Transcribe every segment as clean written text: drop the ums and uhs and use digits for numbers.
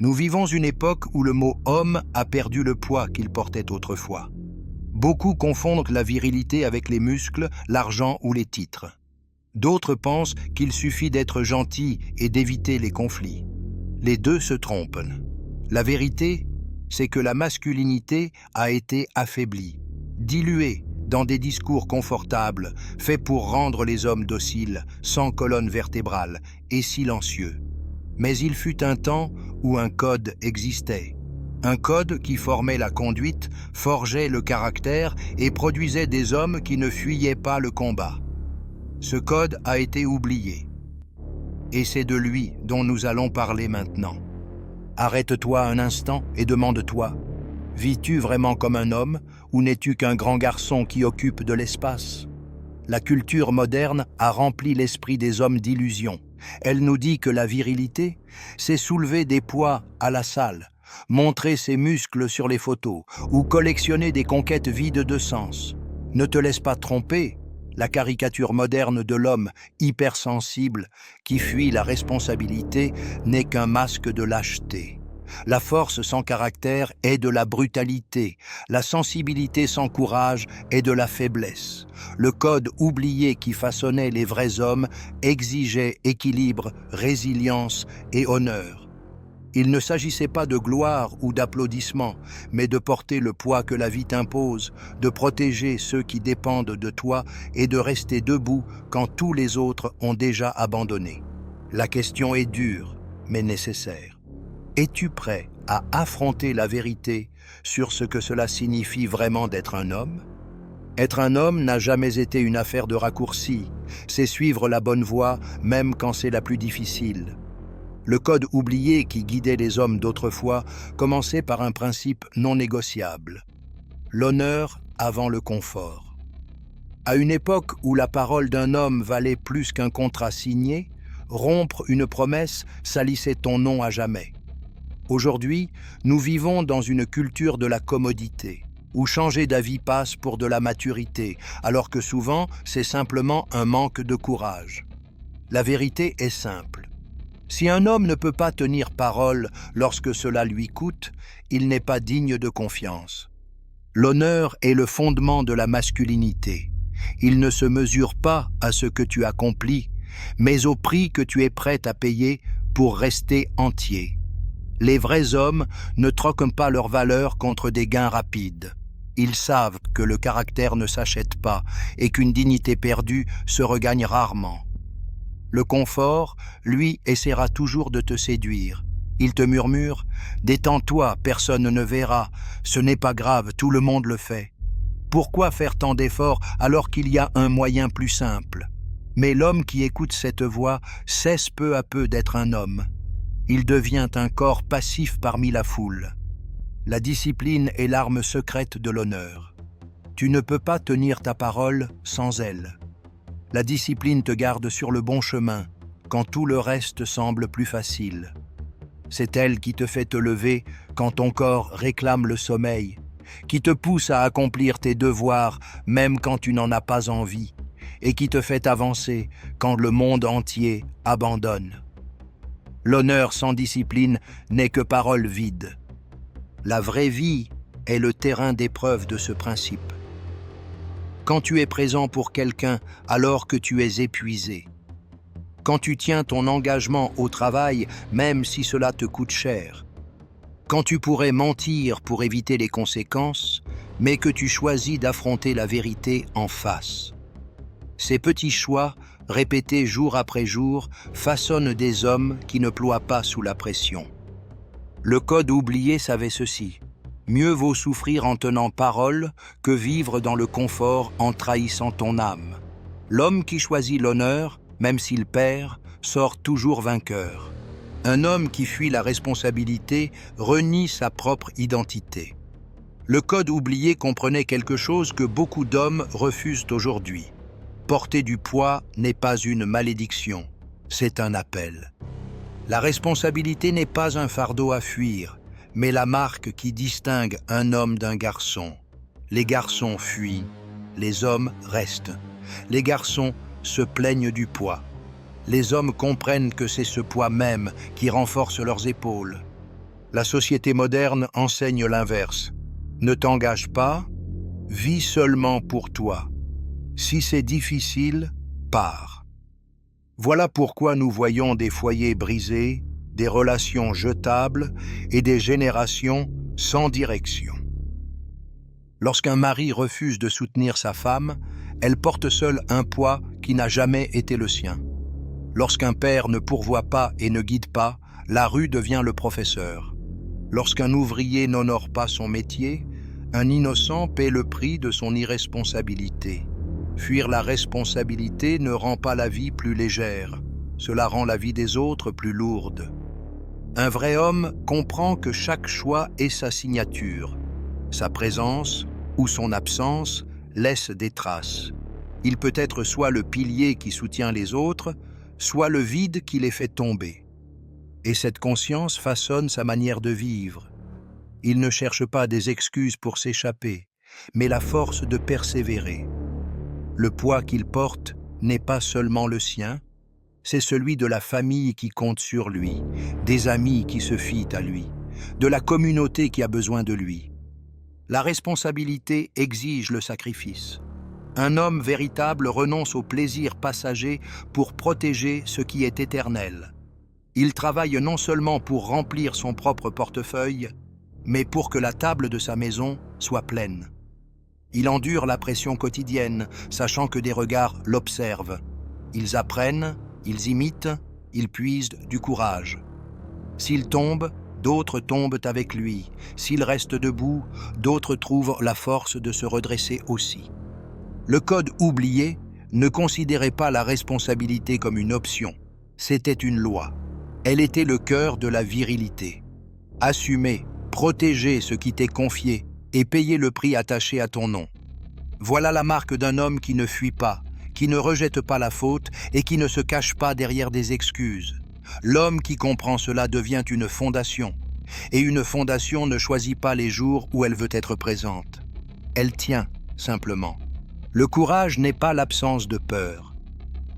Nous vivons une époque où le mot « homme » a perdu le poids qu'il portait autrefois. Beaucoup confondent la virilité avec les muscles, l'argent ou les titres. D'autres pensent qu'il suffit d'être gentil et d'éviter les conflits. Les deux se trompent. La vérité, c'est que la masculinité a été affaiblie, diluée dans des discours confortables, faits pour rendre les hommes dociles, sans colonne vertébrale et silencieux. Mais il fut un temps où un code existait. Un code qui formait la conduite, forgeait le caractère et produisait des hommes qui ne fuyaient pas le combat. Ce code a été oublié. Et c'est de lui dont nous allons parler maintenant. Arrête-toi un instant et demande-toi, vis-tu vraiment comme un homme ou n'es-tu qu'un grand garçon qui occupe de l'espace? La culture moderne a rempli l'esprit des hommes d'illusions. Elle nous dit que la virilité, c'est soulever des poids à la salle, montrer ses muscles sur les photos ou collectionner des conquêtes vides de sens. Ne te laisse pas tromper, la caricature moderne de l'homme hypersensible qui fuit la responsabilité n'est qu'un masque de lâcheté. La force sans caractère est de la brutalité, la sensibilité sans courage est de la faiblesse. Le code oublié qui façonnait les vrais hommes exigeait équilibre, résilience et honneur. Il ne s'agissait pas de gloire ou d'applaudissements, mais de porter le poids que la vie t'impose, de protéger ceux qui dépendent de toi et de rester debout quand tous les autres ont déjà abandonné. La question est dure, mais nécessaire. Es-tu prêt à affronter la vérité sur ce que cela signifie vraiment d'être un homme? Être un homme n'a jamais été une affaire de raccourci, c'est suivre la bonne voie même quand c'est la plus difficile. Le code oublié qui guidait les hommes d'autrefois commençait par un principe non négociable. L'honneur avant le confort. À une époque où la parole d'un homme valait plus qu'un contrat signé, rompre une promesse salissait ton nom à jamais. Aujourd'hui, nous vivons dans une culture de la commodité, où changer d'avis passe pour de la maturité, alors que souvent, c'est simplement un manque de courage. La vérité est simple. Si un homme ne peut pas tenir parole lorsque cela lui coûte, il n'est pas digne de confiance. L'honneur est le fondement de la masculinité. Il ne se mesure pas à ce que tu accomplis, mais au prix que tu es prêt à payer pour rester entier. Les vrais hommes ne troquent pas leur valeur contre des gains rapides. Ils savent que le caractère ne s'achète pas et qu'une dignité perdue se regagne rarement. Le confort, lui, essaiera toujours de te séduire. Il te murmure « Détends-toi, personne ne verra, ce n'est pas grave, tout le monde le fait. » Pourquoi faire tant d'efforts alors qu'il y a un moyen plus simple? Mais l'homme qui écoute cette voix cesse peu à peu d'être un homme. Il devient un corps passif parmi la foule. La discipline est l'arme secrète de l'honneur. Tu ne peux pas tenir ta parole sans elle. La discipline te garde sur le bon chemin, quand tout le reste semble plus facile. C'est elle qui te fait te lever quand ton corps réclame le sommeil, qui te pousse à accomplir tes devoirs même quand tu n'en as pas envie, et qui te fait avancer quand le monde entier abandonne. L'honneur sans discipline n'est que parole vide. La vraie vie est le terrain d'épreuve de ce principe. Quand tu es présent pour quelqu'un alors que tu es épuisé. Quand tu tiens ton engagement au travail même si cela te coûte cher. Quand tu pourrais mentir pour éviter les conséquences, mais que tu choisis d'affronter la vérité en face. Ces petits choix, répétés jour après jour, façonnent des hommes qui ne ploient pas sous la pression. Le code oublié savait ceci. Mieux vaut souffrir en tenant parole que vivre dans le confort en trahissant ton âme. L'homme qui choisit l'honneur, même s'il perd, sort toujours vainqueur. Un homme qui fuit la responsabilité renie sa propre identité. Le code oublié comprenait quelque chose que beaucoup d'hommes refusent aujourd'hui. Porter du poids n'est pas une malédiction, c'est un appel. La responsabilité n'est pas un fardeau à fuir, mais la marque qui distingue un homme d'un garçon. Les garçons fuient, les hommes restent. Les garçons se plaignent du poids. Les hommes comprennent que c'est ce poids même qui renforce leurs épaules. La société moderne enseigne l'inverse. Ne t'engage pas, vis seulement pour toi. Si c'est difficile, pars. Voilà pourquoi nous voyons des foyers brisés, des relations jetables et des générations sans direction. Lorsqu'un mari refuse de soutenir sa femme, elle porte seule un poids qui n'a jamais été le sien. Lorsqu'un père ne pourvoit pas et ne guide pas, la rue devient le professeur. Lorsqu'un ouvrier n'honore pas son métier, un innocent paie le prix de son irresponsabilité. Fuir la responsabilité ne rend pas la vie plus légère, cela rend la vie des autres plus lourde. Un vrai homme comprend que chaque choix est sa signature. Sa présence ou son absence laisse des traces. Il peut être soit le pilier qui soutient les autres, soit le vide qui les fait tomber. Et cette conscience façonne sa manière de vivre. Il ne cherche pas des excuses pour s'échapper, mais la force de persévérer. Le poids qu'il porte n'est pas seulement le sien, c'est celui de la famille qui compte sur lui, des amis qui se fient à lui, de la communauté qui a besoin de lui. La responsabilité exige le sacrifice. Un homme véritable renonce au plaisir passager pour protéger ce qui est éternel. Il travaille non seulement pour remplir son propre portefeuille, mais pour que la table de sa maison soit pleine. Il endure la pression quotidienne, sachant que des regards l'observent. Ils apprennent, ils imitent, ils puisent du courage. S'il tombe, d'autres tombent avec lui. S'il reste debout, d'autres trouvent la force de se redresser aussi. Le code oublié ne considérait pas la responsabilité comme une option. C'était une loi. Elle était le cœur de la virilité. Assumer, protéger ce qui t'est confié et payer le prix attaché à ton nom. Voilà la marque d'un homme qui ne fuit pas, qui ne rejette pas la faute et qui ne se cache pas derrière des excuses. L'homme qui comprend cela devient une fondation. Et une fondation ne choisit pas les jours où elle veut être présente. Elle tient, simplement. Le courage n'est pas l'absence de peur.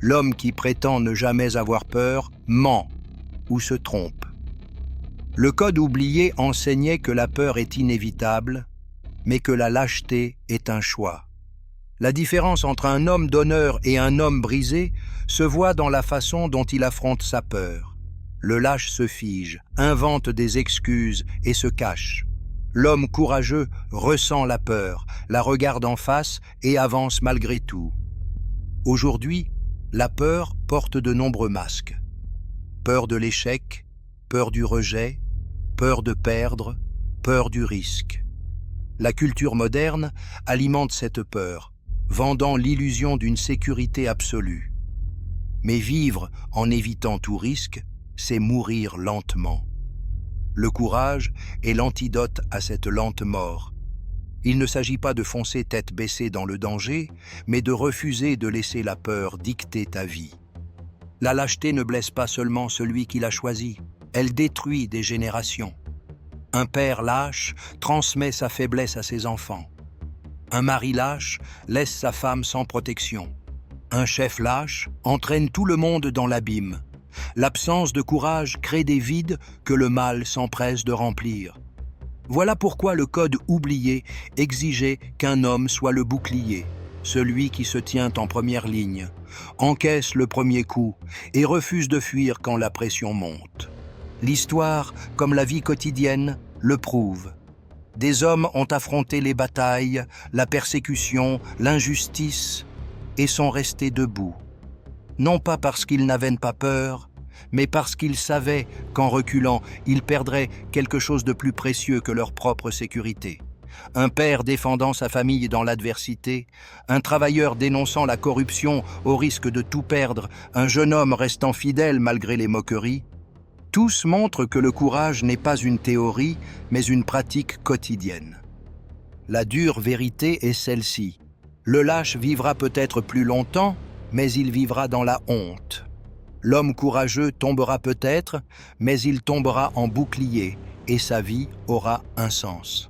L'homme qui prétend ne jamais avoir peur ment ou se trompe. Le code oublié enseignait que la peur est inévitable, mais que la lâcheté est un choix. La différence entre un homme d'honneur et un homme brisé se voit dans la façon dont il affronte sa peur. Le lâche se fige, invente des excuses et se cache. L'homme courageux ressent la peur, la regarde en face et avance malgré tout. Aujourd'hui, la peur porte de nombreux masques. Peur de l'échec, peur du rejet, peur de perdre, peur du risque. La culture moderne alimente cette peur, vendant l'illusion d'une sécurité absolue. Mais vivre en évitant tout risque, c'est mourir lentement. Le courage est l'antidote à cette lente mort. Il ne s'agit pas de foncer tête baissée dans le danger, mais de refuser de laisser la peur dicter ta vie. La lâcheté ne blesse pas seulement celui qui l'a choisi, elle détruit des générations. Un père lâche transmet sa faiblesse à ses enfants. Un mari lâche laisse sa femme sans protection. Un chef lâche entraîne tout le monde dans l'abîme. L'absence de courage crée des vides que le mal s'empresse de remplir. Voilà pourquoi le code oublié exigeait qu'un homme soit le bouclier, celui qui se tient en première ligne, encaisse le premier coup et refuse de fuir quand la pression monte. L'histoire, comme la vie quotidienne, le prouve. Des hommes ont affronté les batailles, la persécution, l'injustice et sont restés debout. Non pas parce qu'ils n'avaient pas peur, mais parce qu'ils savaient qu'en reculant, ils perdraient quelque chose de plus précieux que leur propre sécurité. Un père défendant sa famille dans l'adversité, un travailleur dénonçant la corruption au risque de tout perdre, un jeune homme restant fidèle malgré les moqueries, tous montrent que le courage n'est pas une théorie, mais une pratique quotidienne. La dure vérité est celle-ci. Le lâche vivra peut-être plus longtemps, mais il vivra dans la honte. L'homme courageux tombera peut-être, mais il tombera en bouclier et sa vie aura un sens.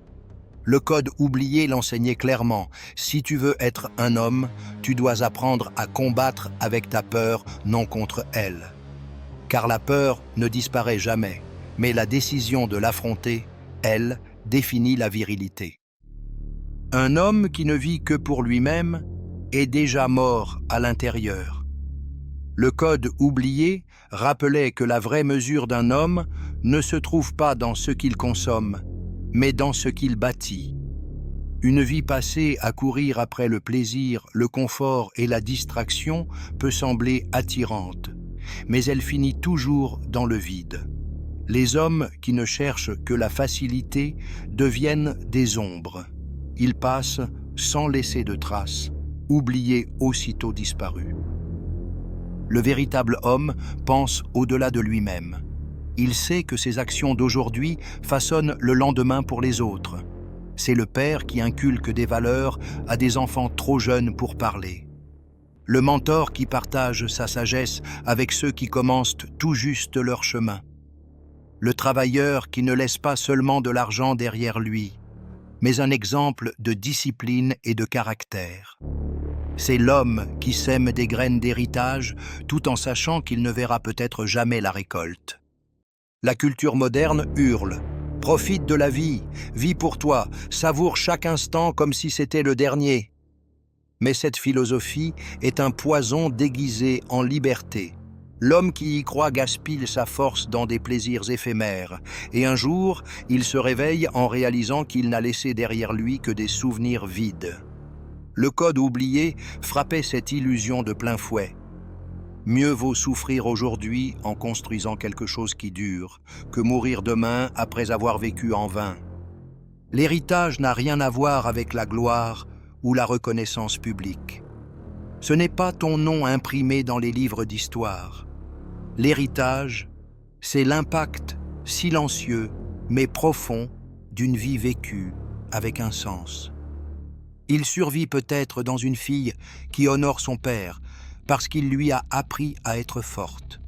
Le code oublié l'enseignait clairement. Si tu veux être un homme, tu dois apprendre à combattre avec ta peur, non contre elle. Car la peur ne disparaît jamais. mais la décision de l'affronter, elle, définit la virilité. Un homme qui ne vit que pour lui-même est déjà mort à l'intérieur. Le code oublié rappelait que la vraie mesure d'un homme ne se trouve pas dans ce qu'il consomme, mais dans ce qu'il bâtit. Une vie passée à courir après le plaisir, le confort et la distraction peut sembler attirante, mais elle finit toujours dans le vide. Les hommes qui ne cherchent que la facilité deviennent des ombres. Ils passent sans laisser de traces, oubliés aussitôt disparus. Le véritable homme pense au-delà de lui-même. Il sait que ses actions d'aujourd'hui façonnent le lendemain pour les autres. C'est le père qui inculque des valeurs à des enfants trop jeunes pour parler. Le mentor qui partage sa sagesse avec ceux qui commencent tout juste leur chemin. Le travailleur qui ne laisse pas seulement de l'argent derrière lui, mais un exemple de discipline et de caractère. C'est l'homme qui sème des graines d'héritage tout en sachant qu'il ne verra peut-être jamais la récolte. La culture moderne hurle « Profite de la vie, vis pour toi, savoure chaque instant comme si c'était le dernier ». Mais cette philosophie est un poison déguisé en liberté. L'homme qui y croit gaspille sa force dans des plaisirs éphémères, et un jour, il se réveille en réalisant qu'il n'a laissé derrière lui que des souvenirs vides. Le code oublié frappait cette illusion de plein fouet. Mieux vaut souffrir aujourd'hui en construisant quelque chose qui dure, que mourir demain après avoir vécu en vain. L'héritage n'a rien à voir avec la gloire ou la reconnaissance publique. Ce n'est pas ton nom imprimé dans les livres d'histoire. L'héritage, c'est l'impact silencieux mais profond d'une vie vécue avec un sens. Il survit peut-être dans une fille qui honore son père parce qu'il lui a appris à être forte,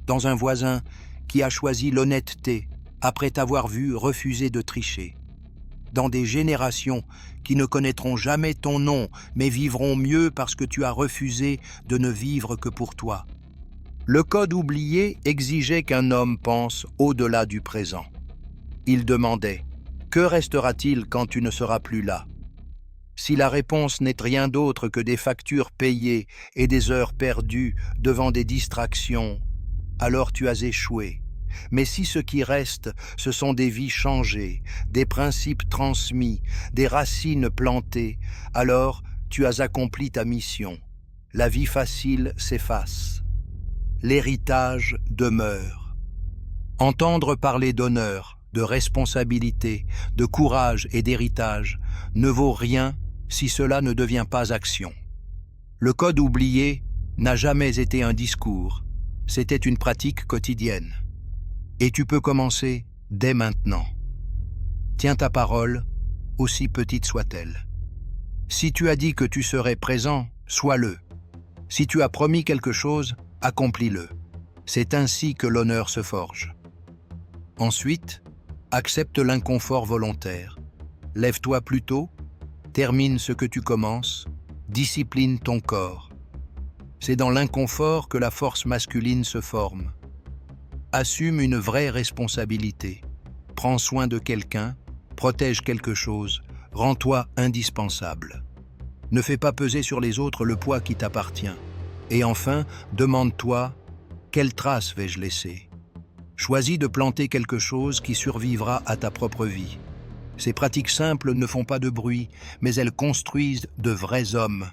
dans un voisin qui a choisi l'honnêteté après t'avoir vu refuser de tricher, dans des générations qui ne connaîtront jamais ton nom mais vivront mieux parce que tu as refusé de ne vivre que pour toi. Le code oublié exigeait qu'un homme pense au-delà du présent. Il demandait « Que restera-t-il quand tu ne seras plus là ?» Si la réponse n'est rien d'autre que des factures payées et des heures perdues devant des distractions, alors tu as échoué. Mais si ce qui reste, ce sont des vies changées, des principes transmis, des racines plantées, alors tu as accompli ta mission. La vie facile s'efface. L'héritage demeure. Entendre parler d'honneur, de responsabilité, de courage et d'héritage ne vaut rien si cela ne devient pas action. Le code oublié n'a jamais été un discours, c'était une pratique quotidienne. Et tu peux commencer dès maintenant. Tiens ta parole, aussi petite soit-elle. Si tu as dit que tu serais présent, sois-le. Si tu as promis quelque chose, accomplis-le. C'est ainsi que l'honneur se forge. Ensuite, accepte l'inconfort volontaire. Lève-toi plus tôt, termine ce que tu commences, discipline ton corps. C'est dans l'inconfort que la force masculine se forme. Assume une vraie responsabilité. Prends soin de quelqu'un, protège quelque chose, rends-toi indispensable. Ne fais pas peser sur les autres le poids qui t'appartient. Et enfin, demande-toi, quelle trace vais-je laisser ? Choisis de planter quelque chose qui survivra à ta propre vie. Ces pratiques simples ne font pas de bruit, mais elles construisent de vrais hommes.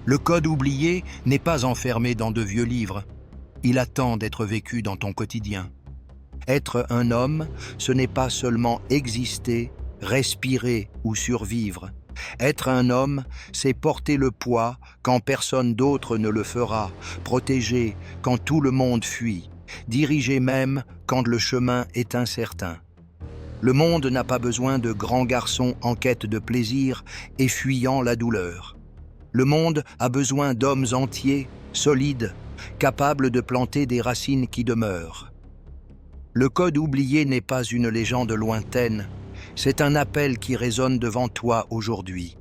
Le code oublié n'est pas enfermé dans de vieux livres. Il attend d'être vécu dans ton quotidien. Être un homme, ce n'est pas seulement exister, respirer ou survivre. Être un homme, c'est porter le poids quand personne d'autre ne le fera, protéger quand tout le monde fuit, diriger même quand le chemin est incertain. Le monde n'a pas besoin de grands garçons en quête de plaisir et fuyant la douleur. Le monde a besoin d'hommes entiers, solides, capables de planter des racines qui demeurent. Le code oublié n'est pas une légende lointaine, c'est un appel qui résonne devant toi aujourd'hui.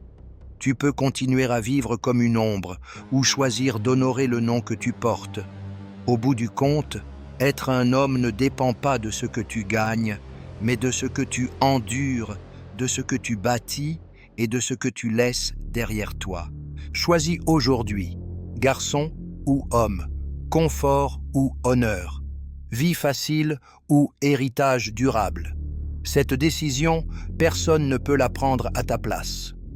Tu peux continuer à vivre comme une ombre ou choisir d'honorer le nom que tu portes. Au bout du compte, Être un homme ne dépend pas de ce que tu gagnes, mais de ce que tu endures, de ce que tu bâtis et de ce que tu laisses derrière toi. Choisis aujourd'hui, garçon ou homme, confort ou honneur, vie facile ou héritage durable. Cette décision, personne ne peut la prendre à ta place.